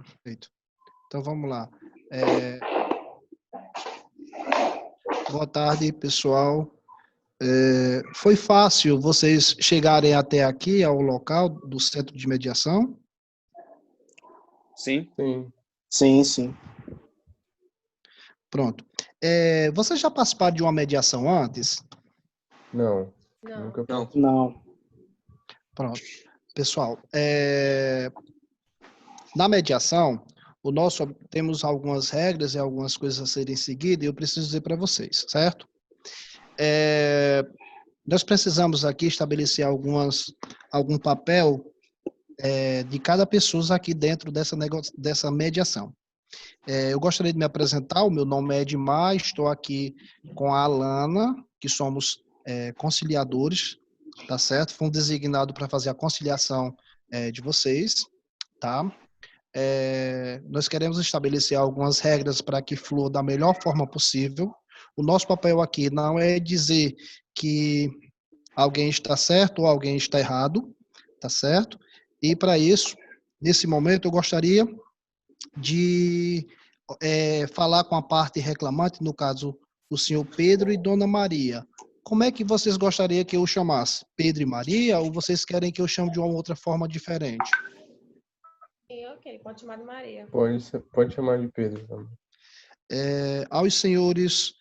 Perfeito. Então vamos lá. Boa tarde, pessoal. Foi fácil vocês chegarem até aqui, ao local do centro de mediação? Sim. Sim. Sim, sim. Pronto. Vocês já participaram de uma mediação antes? Não. Não. Nunca Não. Não. Pronto. Pessoal, na mediação, temos algumas regras e algumas coisas a serem seguidas e eu preciso dizer para vocês, certo? Nós precisamos aqui estabelecer algum papel de cada pessoa aqui dentro dessa mediação. Eu gostaria de me apresentar, o meu nome é Edmar, estou aqui com a Alana, que somos conciliadores, tá certo? Fomos designados para fazer a conciliação de vocês, tá? Nós queremos estabelecer algumas regras para que flua da melhor forma possível. O nosso papel aqui não é dizer que alguém está certo ou alguém está errado, tá certo? E para isso, nesse momento, eu gostaria de falar com a parte reclamante, no caso, o senhor Pedro e Dona Maria. Como é que vocês gostariam que eu chamasse? Pedro e Maria, ou vocês querem que eu chame de uma outra forma diferente? Ok, pode chamar de Maria. Pode chamar de Pedro também. Aos senhores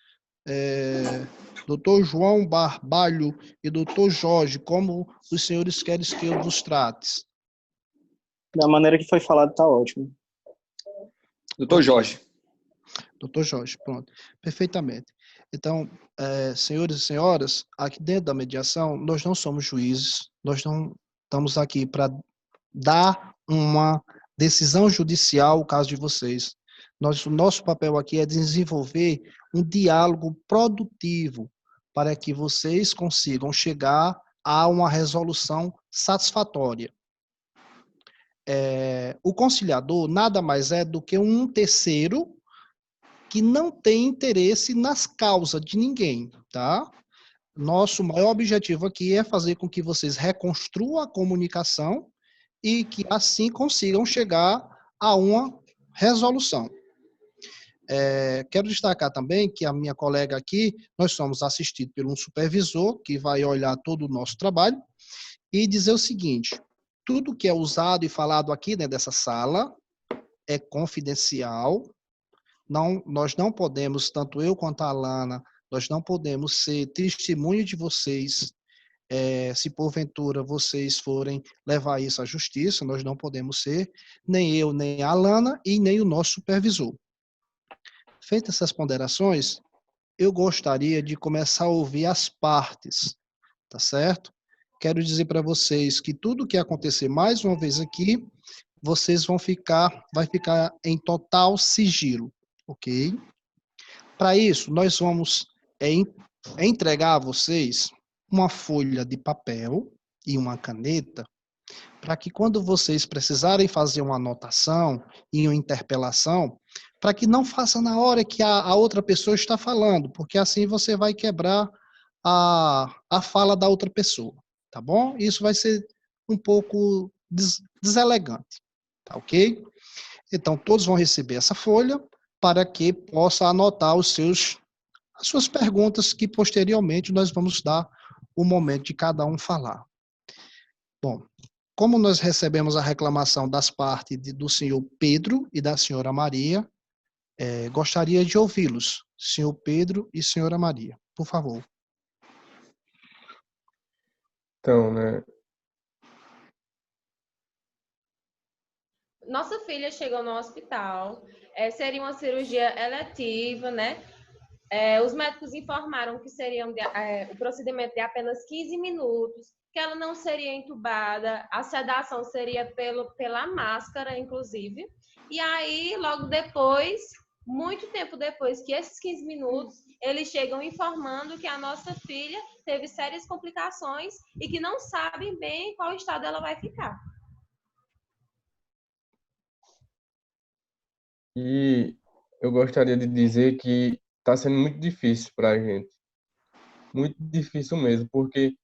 Dr. João Barbalho e Dr. Jorge, como os senhores querem que eu vos trate? Da maneira que foi falado, tá ótimo. Doutor Jorge. Dr. Jorge, pronto. Perfeitamente. Então, senhores e senhoras, aqui dentro da mediação, nós não somos juízes, nós não estamos aqui para dar uma decisão judicial ao caso de vocês. O nosso papel aqui é desenvolver um diálogo produtivo para que vocês consigam chegar a uma resolução satisfatória. O conciliador nada mais é do que um terceiro que não tem interesse nas causas de ninguém, tá? Nosso maior objetivo aqui é fazer com que vocês reconstruam a comunicação e que assim consigam chegar a uma resolução. Quero destacar também que a minha colega aqui, nós somos assistidos por um supervisor que vai olhar todo o nosso trabalho e dizer o seguinte: tudo que é usado e falado aqui dentro dessa sala é confidencial. Nós não podemos, tanto eu quanto a Alana, nós não podemos ser testemunho de vocês. Se porventura vocês forem levar isso à justiça, nós não podemos ser, nem eu, nem a Alana e nem o nosso supervisor. Feitas essas ponderações, eu gostaria de começar a ouvir as partes, tá certo? Quero dizer para vocês que tudo que acontecer mais uma vez aqui, vocês vai ficar em total sigilo, ok? Para isso, nós vamos entregar a vocês uma folha de papel e uma caneta, para que quando vocês precisarem fazer uma anotação e uma interpelação, para que não faça na hora que a outra pessoa está falando, porque assim você vai quebrar a fala da outra pessoa, tá bom? Isso vai ser um pouco deselegante, tá ok? Então, todos vão receber essa folha para que possa anotar as suas perguntas, que posteriormente nós vamos dar o momento de cada um falar. Bom, como nós recebemos a reclamação das partes do senhor Pedro e da senhora Maria, gostaria de ouvi-los, senhor Pedro e senhora Maria, por favor. Então, né? Nossa filha chegou no hospital, seria uma cirurgia eletiva, né? Os médicos informaram que seria o procedimento de apenas 15 minutos, que ela não seria entubada, a sedação seria pela máscara, inclusive. E aí, logo depois, muito tempo depois que esses 15 minutos, eles chegam informando que a nossa filha teve sérias complicações e que não sabem bem em qual estado ela vai ficar. E eu gostaria de dizer que está sendo muito difícil para a gente. Muito difícil mesmo, porque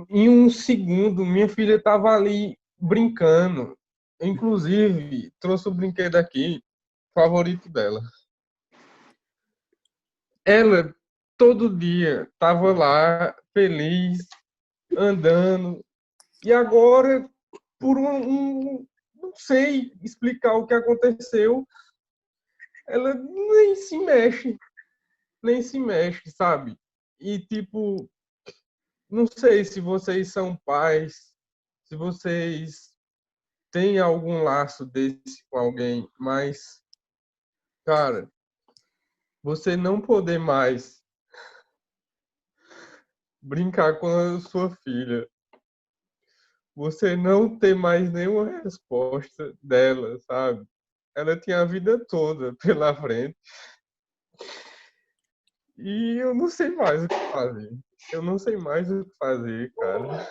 em um segundo minha filha estava ali brincando. Inclusive, trouxe o brinquedo aqui, favorito dela. Ela, todo dia, tava lá, feliz, andando. E agora, por não sei explicar o que aconteceu, ela nem se mexe, sabe? E, tipo, não sei se vocês são pais, se vocês têm algum laço desse com alguém, mas, cara, você não poder mais brincar com a sua filha, você não ter mais nenhuma resposta dela, sabe? Ela tinha a vida toda pela frente e eu não sei mais o que fazer. Eu não sei mais o que fazer, cara.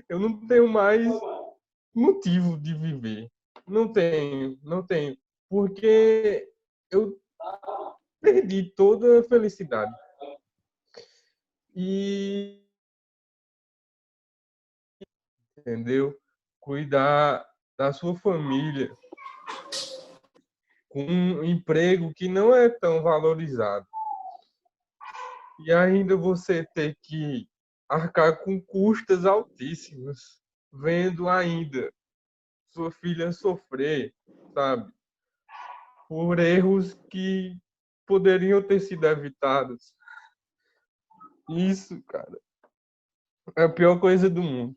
Eu não tenho mais motivo de viver. Não tenho. Porque eu perdi toda a felicidade. E, entendeu? Cuidar da sua família com um emprego que não é tão valorizado. E ainda você ter que arcar com custas altíssimas, vendo ainda sua filha sofrer, sabe? Por erros que poderiam ter sido evitados. Isso, cara, é a pior coisa do mundo.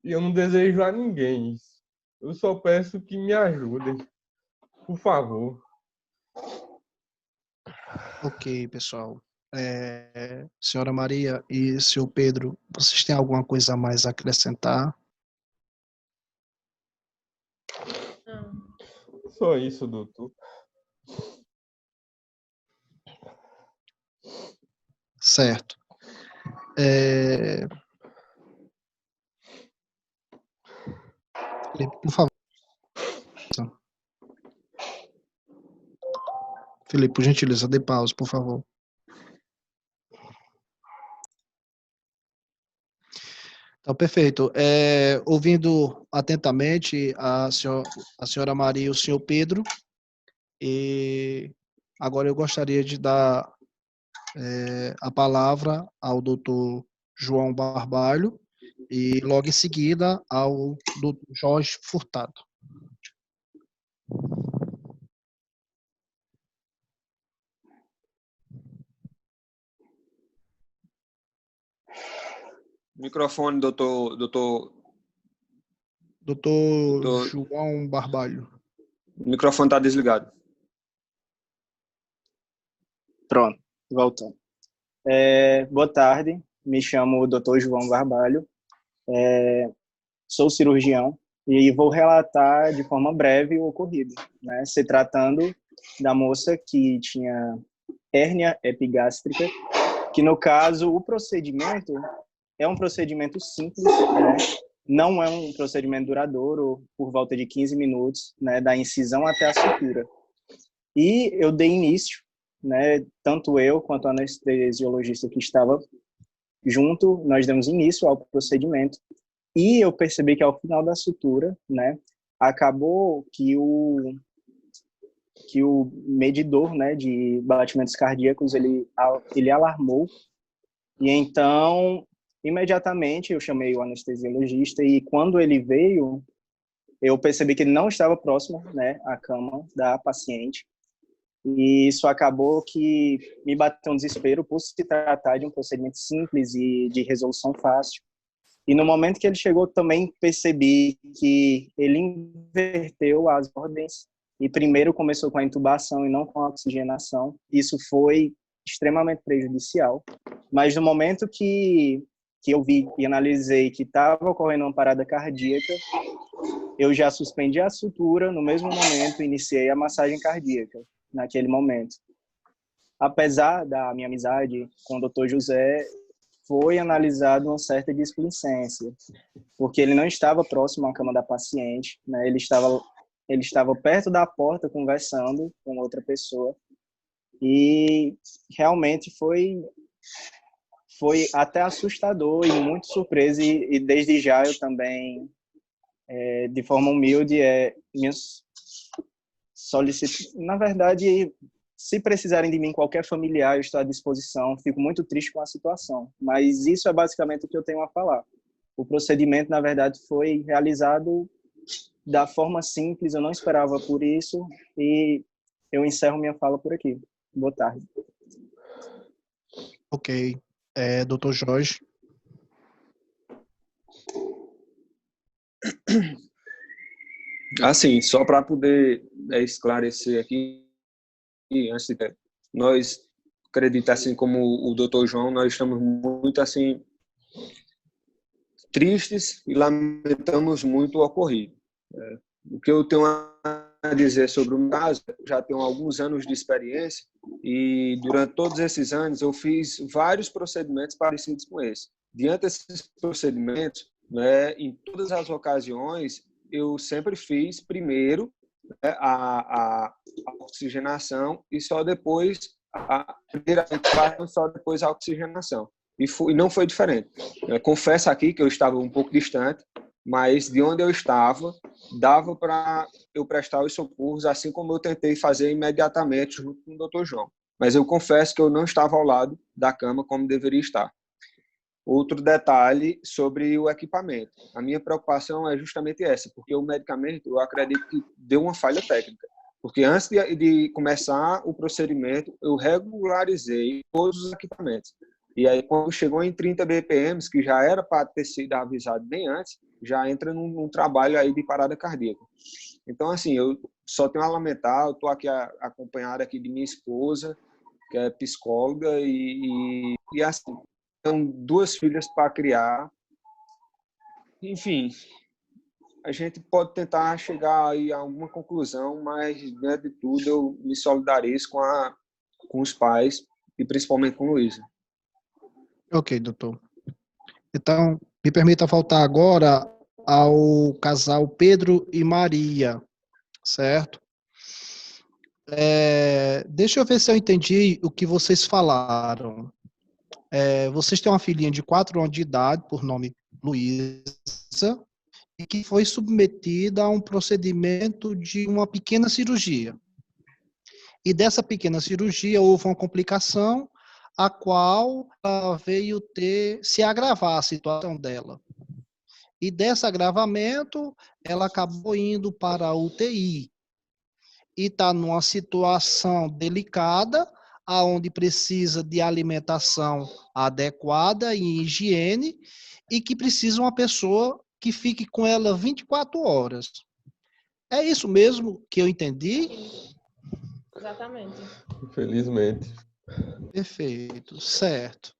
E eu não desejo a ninguém isso. Eu só peço que me ajudem, por favor. Ok, pessoal. Senhora Maria e senhor Pedro, vocês têm alguma coisa a mais a acrescentar? Não. Só isso, doutor. Certo. Felipe, por favor. Felipe, por gentileza, dê pausa, por favor. Então, perfeito. Ouvindo atentamente a senhora Maria e o senhor Pedro, e agora eu gostaria de dar a palavra ao doutor João Barbalho e logo em seguida ao doutor Jorge Furtado. Microfone, doutor. Doutor João Barbalho. O microfone está desligado. Pronto, voltando. Boa tarde, me chamo Dr. João Barbalho, sou cirurgião e vou relatar de forma breve o ocorrido, né? Se tratando da moça que tinha hérnia epigástrica, que no caso o procedimento é um procedimento simples, né? Não é um procedimento duradouro, por volta de 15 minutos, né? Da incisão até a sutura. E eu dei início, né? Tanto eu quanto o anestesiologista que estava junto, nós demos início ao procedimento. E eu percebi que ao final da sutura, né, acabou que o medidor, né, de batimentos cardíacos, ele alarmou. E então, imediatamente eu chamei o anestesiologista e quando ele veio, eu percebi que ele não estava próximo, né, à cama da paciente. E isso acabou que me bateu um desespero por se tratar de um procedimento simples e de resolução fácil. E no momento que ele chegou, também percebi que ele inverteu as ordens e primeiro começou com a intubação e não com a oxigenação. Isso foi extremamente prejudicial. Mas no momento que eu vi e analisei que estava ocorrendo uma parada cardíaca, eu já suspendi a sutura, no mesmo momento iniciei a massagem cardíaca, naquele momento. Apesar da minha amizade com o Dr. José, foi analisado uma certa displicência, porque ele não estava próximo à cama da paciente, né? Ele estava perto da porta conversando com outra pessoa e realmente foi até assustador e muito surpresa e desde já eu também De forma humilde, na verdade, se precisarem de mim, qualquer familiar, eu estou à disposição. Fico muito triste com a situação, mas isso é basicamente o que eu tenho a falar. O procedimento, na verdade, foi realizado da forma simples, eu não esperava por isso, e eu encerro minha fala por aqui. Boa tarde. Ok. Dr. Jorge. Assim, só para poder esclarecer aqui, antes de nós acredita assim como o Dr. João, nós estamos muito assim tristes e lamentamos muito o ocorrido. O que eu tenho a dizer sobre o caso, já tenho alguns anos de experiência e durante todos esses anos eu fiz vários procedimentos parecidos com esse. Diante desses procedimentos, né, em todas as ocasiões, eu sempre fiz primeiro, né, a oxigenação e só depois só depois a oxigenação. E não foi diferente. Confesso aqui que eu estava um pouco distante, mas de onde eu estava, dava para eu prestar os socorros, assim como eu tentei fazer imediatamente junto com o Dr. João. Mas eu confesso que eu não estava ao lado da cama como deveria estar. Outro detalhe sobre o equipamento. A minha preocupação é justamente essa, porque o medicamento, eu acredito que deu uma falha técnica. Porque antes de começar o procedimento, eu regularizei todos os equipamentos. E aí, quando chegou em 30 BPM, que já era para ter sido avisado bem antes, já entra num trabalho aí de parada cardíaca. Então, assim, eu só tenho a lamentar, eu estou aqui acompanhado aqui de minha esposa, que é psicóloga, e assim, tenho 2 filhas para criar. Enfim, a gente pode tentar chegar aí a alguma conclusão, mas, diante de tudo, eu me solidarizo com os pais, e principalmente com Luísa. Ok, doutor. Então, me permita voltar agora ao casal Pedro e Maria, certo? Deixa eu ver se eu entendi o que vocês falaram. Vocês têm uma filhinha de 4 anos de idade, por nome Luísa, e que foi submetida a um procedimento de uma pequena cirurgia. E dessa pequena cirurgia houve uma complicação, a qual ela veio se agravar a situação dela. E desse agravamento, ela acabou indo para a UTI. E está numa situação delicada, aonde precisa de alimentação adequada e higiene, e que precisa uma pessoa que fique com ela 24 horas. É isso mesmo que eu entendi? Exatamente. Infelizmente. Perfeito, certo.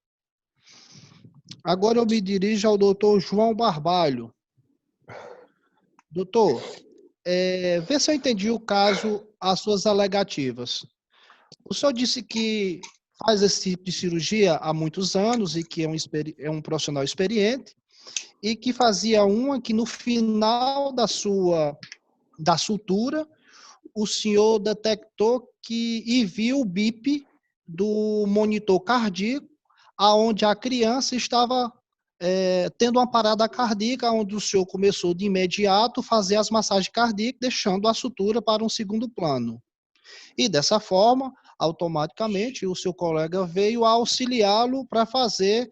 Agora eu me dirijo ao doutor João Barbalho. Doutor, vê se eu entendi o caso, as suas alegativas. O senhor disse que faz esse tipo de cirurgia há muitos anos e que é um profissional experiente e que fazia uma que no final da sutura, o senhor detectou e viu o bip do monitor cardíaco, aonde a criança estava tendo uma parada cardíaca, onde o senhor começou de imediato a fazer as massagens cardíacas, deixando a sutura para um segundo plano. E dessa forma, automaticamente, o seu colega veio auxiliá-lo para fazer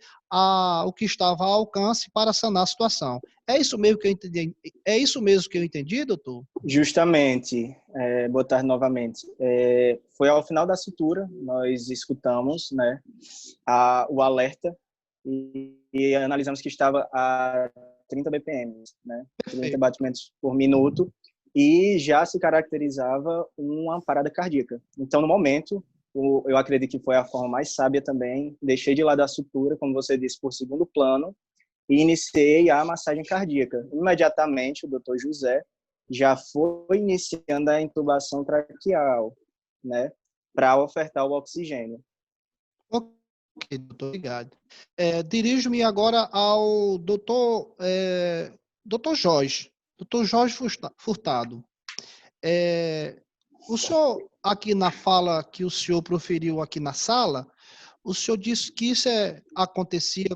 o que estava ao alcance para sanar a situação. É isso mesmo que eu entendi? É isso mesmo que eu entendi, doutor? Justamente, boa tarde novamente. Foi ao final da sutura, nós escutamos, né, o alerta e analisamos que estava a 30 BPM, né, 30 batimentos por minuto, e já se caracterizava uma parada cardíaca. Então, no momento, eu acredito que foi a forma mais sábia também, deixei de lado a sutura, como você disse, por segundo plano, e iniciei a massagem cardíaca. Imediatamente, o doutor José já foi iniciando a intubação traqueal, né, para ofertar o oxigênio. Ok, doutor, obrigado. Dirijo-me agora ao doutor Jorge. Doutor Jorge Furtado. O senhor, aqui na fala que o senhor proferiu aqui na sala, o senhor disse que isso acontecia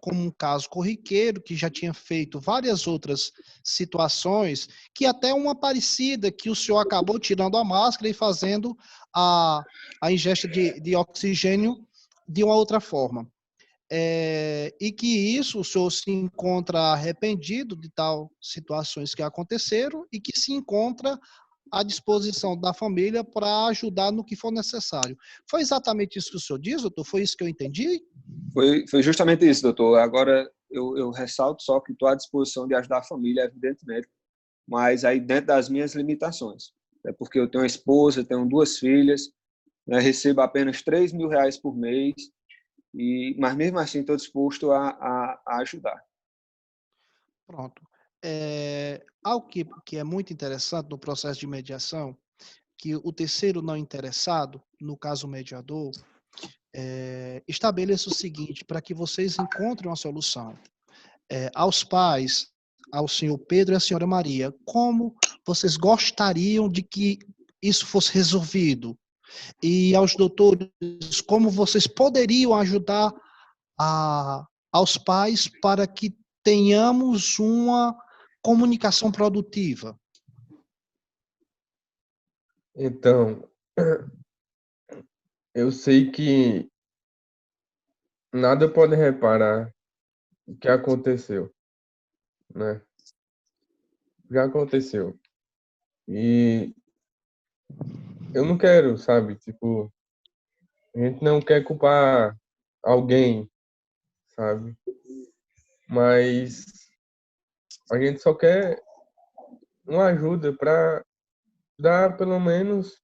como um caso corriqueiro, que já tinha feito várias outras situações, que até uma parecida, que o senhor acabou tirando a máscara e fazendo a ingesta de oxigênio de uma outra forma. E que isso o senhor se encontra arrependido de tal situações que aconteceram e que se encontra à disposição da família para ajudar no que for necessário. Foi exatamente isso que o senhor diz, doutor? Foi isso que eu entendi? Foi justamente isso, doutor. Agora, eu ressalto só que estou à disposição de ajudar a família, evidentemente, mas aí dentro das minhas limitações. É porque eu tenho uma esposa, tenho 2 filhas, né, recebo apenas R$ 3.000 por mês, mas mesmo assim estou disposto a ajudar. Pronto. Algo que é muito interessante no processo de mediação, que o terceiro não interessado, no caso o mediador, estabeleça o seguinte, para que vocês encontrem uma solução. Aos pais, ao senhor Pedro e à senhora Maria, como vocês gostariam de que isso fosse resolvido? E aos doutores, como vocês poderiam ajudar aos pais para que tenhamos uma comunicação produtiva? Então, eu sei que nada pode reparar o que aconteceu, né? Já aconteceu. E eu não quero, sabe? Tipo, a gente não quer culpar alguém, sabe? Mas a gente só quer uma ajuda para dar pelo menos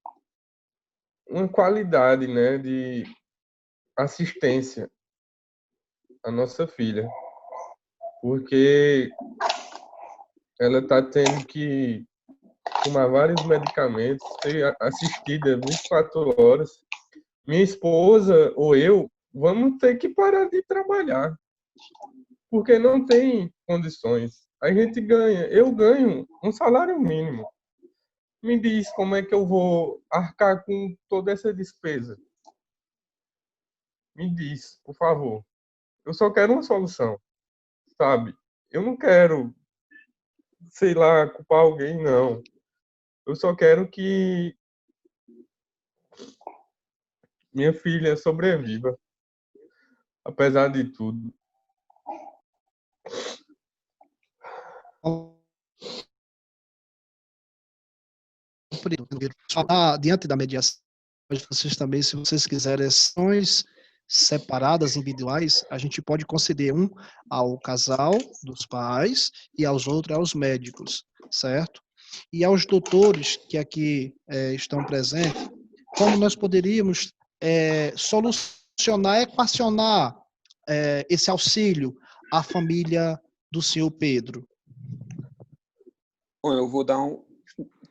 uma qualidade, né, de assistência à nossa filha, porque ela está tendo que tomar vários medicamentos, ser assistida 24 horas. Minha esposa ou eu vamos ter que parar de trabalhar, porque não tem condições. A gente ganha, eu ganho um salário mínimo. Me diz como é que eu vou arcar com toda essa despesa. Me diz, por favor. Eu só quero uma solução, sabe? Eu não quero, sei lá, culpar alguém, não. Eu só quero que minha filha sobreviva, apesar de tudo. Diante da mediação, vocês também, se vocês quiserem sessões separadas, individuais, a gente pode conceder um ao casal dos pais e aos outros aos médicos, certo? E aos doutores que aqui estão presentes, como nós poderíamos solucionar, equacionar esse auxílio à família do senhor Pedro? Bom, eu vou dar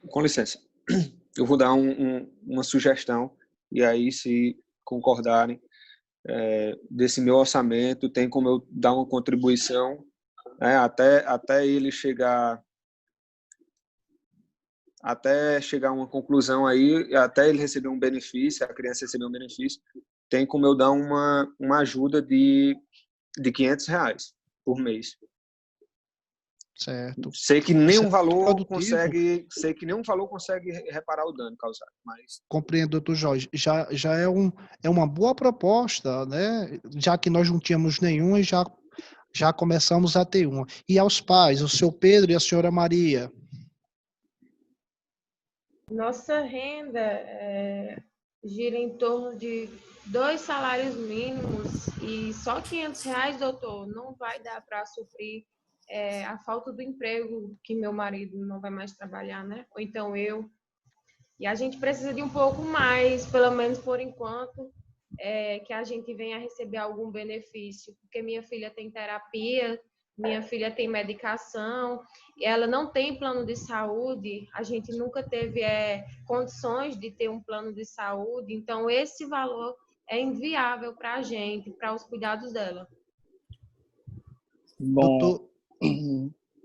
com licença, eu vou dar uma sugestão, e aí, se concordarem, desse meu orçamento, tem como eu dar uma contribuição, né, até ele chegar a uma conclusão aí, até ele receber um benefício, a criança receber um benefício, tem como eu dar uma ajuda de R$ 500 por mês. Certo. Sei que nenhum valor produtivo. consegue reparar o dano causado, mas Compreendo, doutor Jorge. Já é uma boa proposta, né? Já que nós não tínhamos nenhuma e já começamos a ter uma. E aos pais, o seu Pedro e a senhora Maria? Nossa renda gira em torno de 2 salários mínimos e só R$ 500, doutor, não vai dar para suprir a falta do emprego que meu marido não vai mais trabalhar, né? Ou então eu. E a gente precisa de um pouco mais, pelo menos por enquanto, que a gente venha receber algum benefício, porque minha filha tem terapia, minha filha tem medicação, ela não tem plano de saúde, a gente nunca teve condições de ter um plano de saúde, então esse valor é inviável para a gente, para os cuidados dela. Bom, Doutor,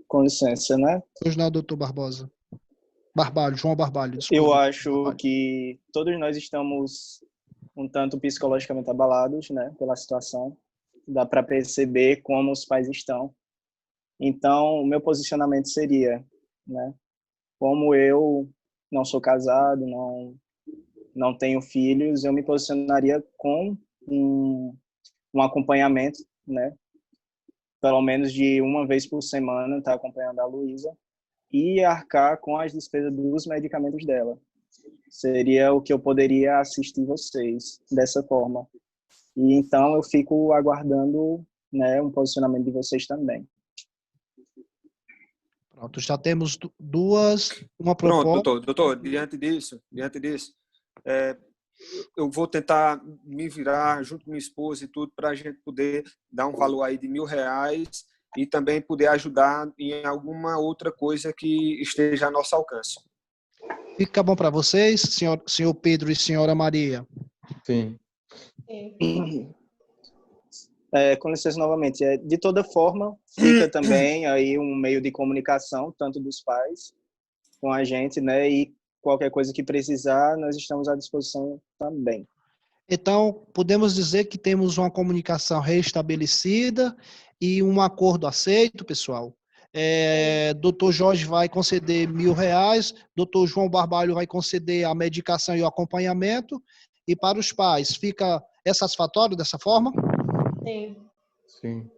com licença, né? hoje não é o doutor Barbosa. João Barbalho, desculpa. Eu acho que todos nós estamos um tanto psicologicamente abalados, né, pela situação. dá para perceber como os pais estão. Então, o meu posicionamento seria, né, como eu não sou casado, não tenho filhos, eu me posicionaria com um acompanhamento, né, pelo menos de uma vez por semana, estar acompanhando a Luísa e arcar com as despesas dos medicamentos dela. Seria o que eu poderia assistir vocês dessa forma. E então eu fico aguardando, né, um posicionamento de vocês também. Pronto, já temos uma Pronto, proposta. doutor, diante disso, eu vou tentar me virar junto com minha esposa e tudo para a gente poder dar um valor aí de R$1.000 e também poder ajudar em alguma outra coisa que esteja a nosso alcance. Fica bom para vocês, senhor Pedro e senhora Maria? Sim. Com licença novamente, de toda forma, fica também aí um meio de comunicação, tanto dos pais com a gente, né, e qualquer coisa que precisar, nós estamos à disposição também. Então, podemos dizer que temos uma comunicação restabelecida e um acordo aceito, pessoal. Dr. Jorge vai conceder R$1.000, Dr. João Barbalho vai conceder a medicação e o acompanhamento, e para os pais, fica satisfatório dessa forma? Sim. Sim.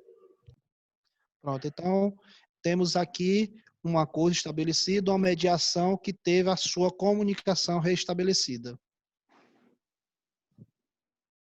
Pronto, então, temos aqui um acordo estabelecido, uma mediação que teve a sua comunicação restabelecida.